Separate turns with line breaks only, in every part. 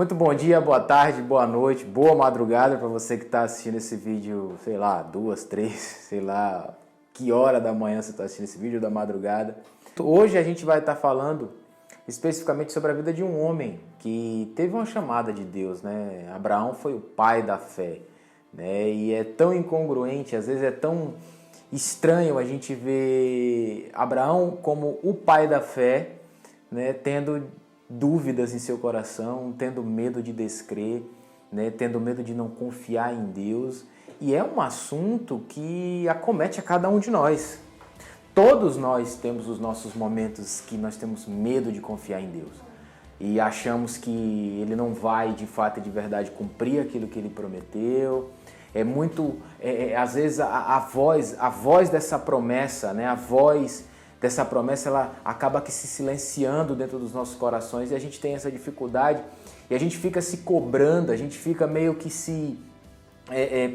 Muito bom dia, boa tarde, boa noite, boa madrugada para você que está assistindo esse vídeo, sei lá, 2, 3, sei lá, que hora da manhã você está assistindo esse vídeo, da madrugada. Hoje a gente vai estar falando especificamente sobre a vida de um homem que teve uma chamada de Deus, né? Abraão foi o pai da fé, né? E é tão incongruente, às vezes é tão estranho a gente ver Abraão como o pai da fé, né? Tendo dúvidas em seu coração, tendo medo de descrer, né? Tendo medo de não confiar em Deus. E é um assunto que acomete a cada um de nós. Todos nós temos os nossos momentos que nós temos medo de confiar em Deus. E achamos que Ele não vai, de fato e de verdade, cumprir aquilo que Ele prometeu. Às vezes, a voz dessa promessa, né? A voz dessa promessa, ela acaba que se silenciando dentro dos nossos corações e a gente tem essa dificuldade e a gente fica se cobrando, a gente fica meio que se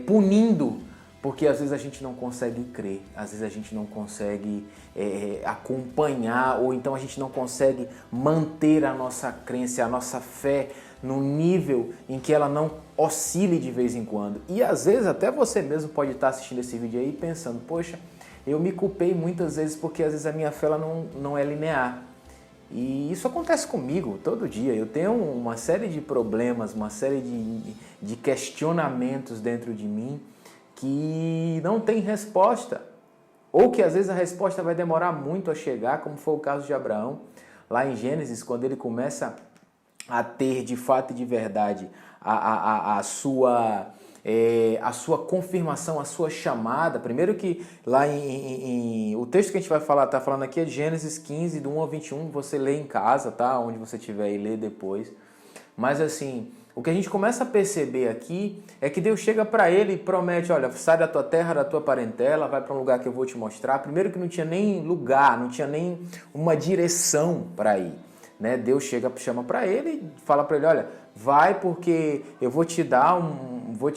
punindo, porque às vezes a gente não consegue crer, às vezes a gente não consegue acompanhar, ou então a gente não consegue manter a nossa crença, a nossa fé no nível em que ela não oscile de vez em quando. E às vezes até você mesmo pode estar assistindo esse vídeo aí pensando, poxa, eu me culpei muitas vezes porque às vezes a minha fé ela não é linear. E isso acontece comigo todo dia. Eu tenho uma série de problemas, uma série de questionamentos dentro de mim que não tem resposta. Ou que às vezes a resposta vai demorar muito a chegar, como foi o caso de Abraão. Lá em Gênesis, quando ele começa a ter de fato e de verdade a sua confirmação, a sua chamada. Primeiro que lá o texto que a gente vai falar, tá falando aqui é de Gênesis 15, do 1 ao 21, você lê em casa, tá? Onde você estiver e lê depois. Mas assim, o que a gente começa a perceber aqui é que Deus chega para ele e promete, olha, sai da tua terra, da tua parentela, vai para um lugar que eu vou te mostrar. Primeiro que não tinha nem lugar, não tinha nem uma direção para ir. Né? Deus chama para ele e fala para ele, olha, vai porque eu vou te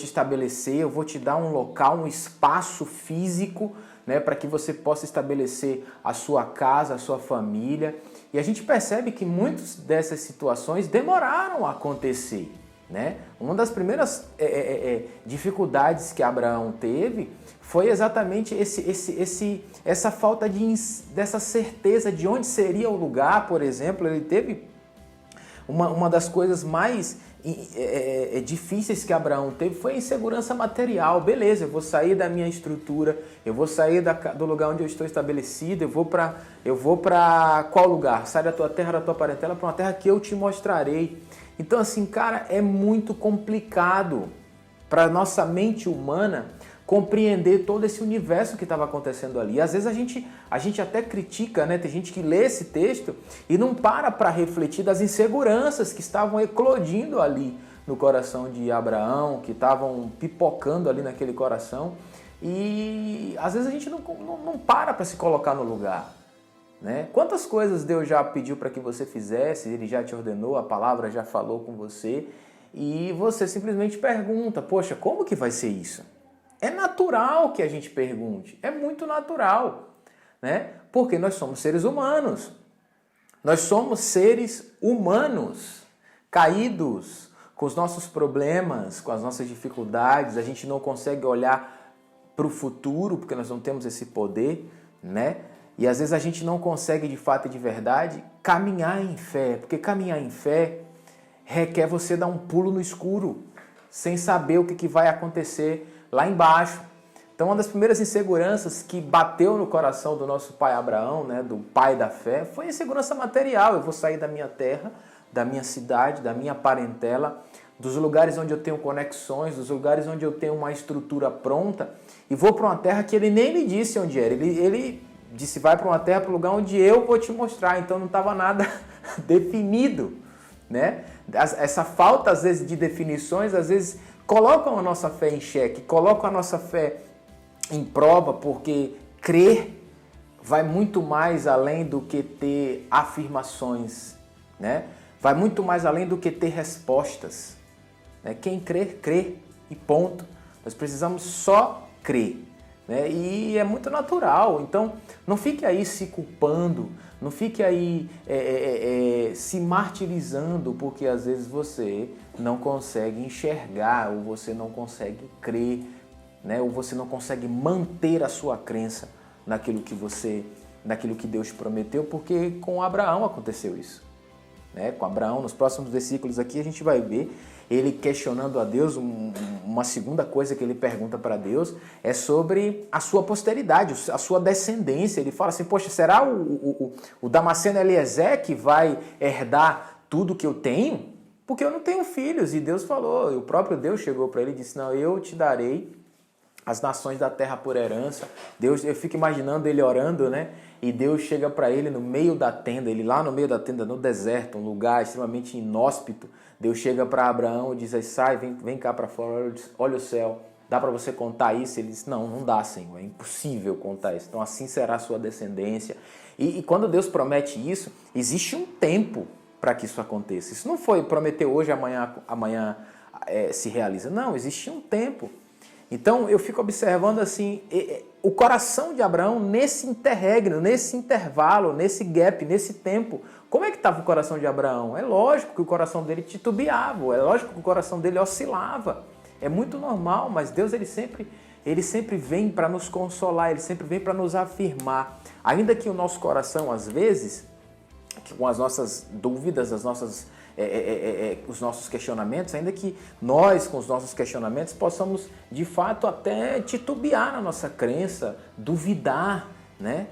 estabelecer, eu vou te dar um local, um espaço físico, né, para que você possa estabelecer a sua casa, a sua família. E a gente percebe que muitas dessas situações demoraram a acontecer. Né? Uma das primeiras dificuldades que Abraão teve foi exatamente essa falta dessa certeza de onde seria o lugar, por exemplo. Ele teve uma das coisas mais difíceis que Abraão teve foi a insegurança material. Beleza, eu vou sair da minha estrutura, eu vou sair do lugar onde eu estou estabelecido, eu vou para qual lugar? Sai da tua terra, da tua parentela, para uma terra que eu te mostrarei. Então assim, cara, é muito complicado para a nossa mente humana compreender todo esse universo que estava acontecendo ali. Às vezes a gente até critica, né? Tem gente que lê esse texto e não para refletir das inseguranças que estavam eclodindo ali no coração de Abraão, que estavam pipocando ali naquele coração. E às vezes a gente não para se colocar no lugar. Né? Quantas coisas Deus já pediu para que você fizesse, Ele já te ordenou, a palavra já falou com você, e você simplesmente pergunta, poxa, como que vai ser isso? É natural que a gente pergunte, é muito natural, né? Porque nós somos seres humanos, caídos, com os nossos problemas, com as nossas dificuldades, a gente não consegue olhar para o futuro, porque nós não temos esse poder, né? E às vezes a gente não consegue de fato e de verdade caminhar em fé, porque caminhar em fé requer você dar um pulo no escuro, sem saber o que vai acontecer lá embaixo. Então uma das primeiras inseguranças que bateu no coração do nosso pai Abraão, né, do pai da fé, foi a insegurança material. Eu vou sair da minha terra, da minha cidade, da minha parentela, dos lugares onde eu tenho conexões, dos lugares onde eu tenho uma estrutura pronta, e vou para uma terra que ele nem me disse onde era. Ele disse, vai para uma terra, para um lugar onde eu vou te mostrar. Então não estava nada definido, né? Essa falta, às vezes, de definições, às vezes, colocam a nossa fé em xeque, colocam a nossa fé em prova, porque crer vai muito mais além do que ter afirmações, né? Vai muito mais além do que ter respostas. Né? Quem crer, crê e ponto. Nós precisamos só crer. né? E é muito natural. Então, não fique aí se culpando, não fique aí se martirizando, porque às vezes você não consegue enxergar, ou você não consegue crer, né? Ou você não consegue manter a sua crença naquilo que Deus prometeu, porque com Abraão aconteceu isso. Né? Com Abraão, nos próximos versículos aqui, a gente vai ver ele questionando a Deus. Uma segunda coisa que ele pergunta para Deus é sobre a sua posteridade, a sua descendência. Ele fala assim, poxa, será o Damasceno Eliezer que vai herdar tudo que eu tenho? Porque eu não tenho filhos. E Deus falou, o próprio Deus chegou para ele e disse, não, eu te darei as nações da terra por herança. Deus, eu fico imaginando ele orando, né? E Deus chega para ele no meio da tenda, ele lá no meio da tenda, no deserto, um lugar extremamente inóspito. Deus chega para Abraão e diz, sai, vem cá para fora, olha o céu, dá para você contar isso? Ele diz, não dá, Senhor, é impossível contar isso. Então assim será a sua descendência. E quando Deus promete isso, existe um tempo para que isso aconteça. Isso não foi prometer hoje, amanhã se realiza. Não, existe um tempo. Então eu fico observando assim, o coração de Abraão nesse interregno, nesse intervalo, nesse gap, nesse tempo. Como é que estava o coração de Abraão? É lógico que o coração dele titubeava, é lógico que o coração dele oscilava. É muito normal, mas Deus ele sempre vem para nos consolar, ele sempre vem para nos afirmar. Ainda que o nosso coração, às vezes, com as nossas dúvidas, os nossos questionamentos, ainda que nós, com os nossos questionamentos, possamos, de fato, até titubear na nossa crença, duvidar, né?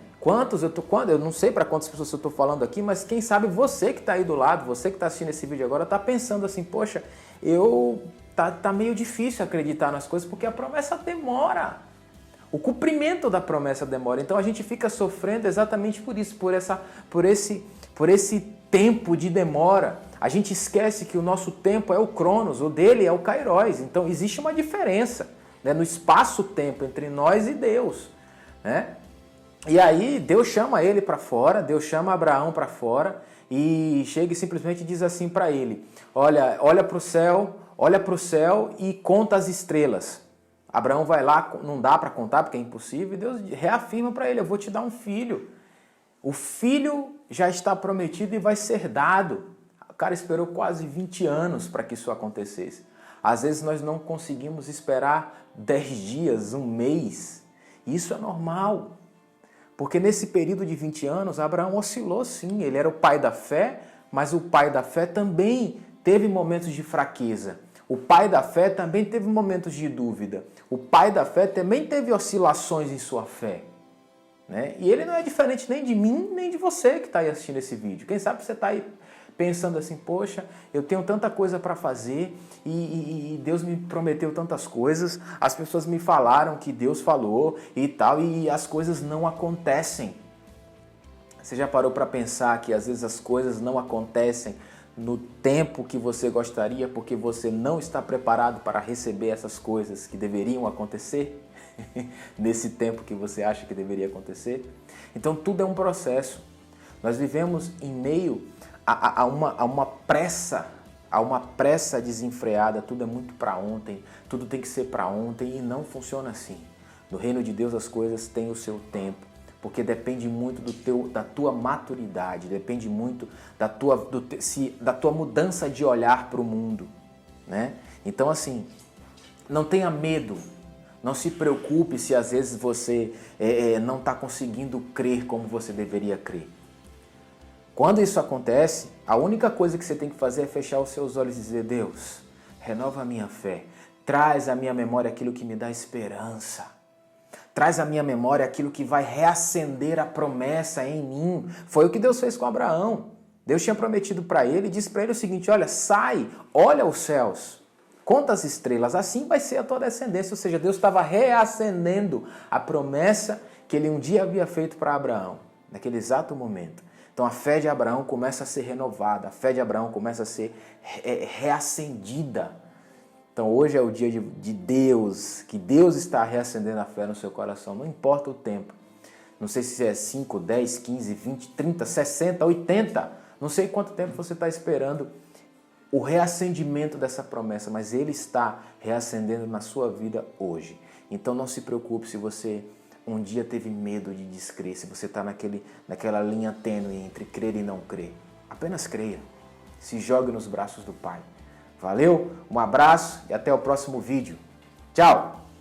Eu não sei para quantas pessoas eu estou falando aqui, mas quem sabe você que está aí do lado, você que está assistindo esse vídeo agora, está pensando assim, poxa, tá meio difícil acreditar nas coisas, porque a promessa demora. O cumprimento da promessa demora. Então a gente fica sofrendo exatamente por isso, por esse tempo de demora. A gente esquece que o nosso tempo é o Cronos, o dele é o Kairos. Então existe uma diferença, né, no espaço-tempo entre nós e Deus, né? E aí Deus chama ele para fora, Deus chama Abraão para fora e chega e simplesmente diz assim para ele, olha para o céu e conta as estrelas. Abraão vai lá, não dá para contar porque é impossível, e Deus reafirma para ele, eu vou te dar um filho. O filho já está prometido e vai ser dado. O cara esperou quase 20 anos para que isso acontecesse. Às vezes nós não conseguimos esperar 10 dias, um mês. Isso é normal. Porque nesse período de 20 anos, Abraão oscilou sim. Ele era o pai da fé, mas o pai da fé também teve momentos de fraqueza. O pai da fé também teve momentos de dúvida. O pai da fé também teve oscilações em sua fé. Né? E ele não é diferente nem de mim, nem de você que está aí assistindo esse vídeo. Quem sabe você está aí pensando assim, poxa, eu tenho tanta coisa para fazer e Deus me prometeu tantas coisas, as pessoas me falaram que Deus falou e tal, e as coisas não acontecem. Você já parou para pensar que às vezes as coisas não acontecem no tempo que você gostaria porque você não está preparado para receber essas coisas que deveriam acontecer? Nesse tempo que você acha que deveria acontecer? Então tudo é um processo. Nós vivemos em meio a uma pressa desenfreada, tudo é muito para ontem, tudo tem que ser para ontem e não funciona assim. No reino de Deus as coisas têm o seu tempo, porque depende muito da tua maturidade, depende muito da tua mudança de olhar para o mundo, né? Então assim, não tenha medo. Não se preocupe se às vezes você não está conseguindo crer como você deveria crer. Quando isso acontece, a única coisa que você tem que fazer é fechar os seus olhos e dizer, Deus, renova a minha fé, traz à minha memória aquilo que me dá esperança, traz à minha memória aquilo que vai reacender a promessa em mim. Foi o que Deus fez com Abraão. Deus tinha prometido para ele e disse para ele o seguinte, olha, sai, olha os céus, conta as estrelas, assim vai ser a tua descendência. Ou seja, Deus estava reacendendo a promessa que ele um dia havia feito para Abraão, naquele exato momento. Então a fé de Abraão começa a ser renovada, a fé de Abraão começa a ser reacendida. Então hoje é o dia de Deus, que Deus está reacendendo a fé no seu coração, não importa o tempo. Não sei se é 5, 10, 15, 20, 30, 60, 80, não sei quanto tempo você está esperando o reacendimento dessa promessa, mas Ele está reacendendo na sua vida hoje. Então não se preocupe se você um dia teve medo de descrer, se você está naquela linha tênue entre crer e não crer, apenas creia. Se jogue nos braços do Pai. Valeu, um abraço e até o próximo vídeo. Tchau!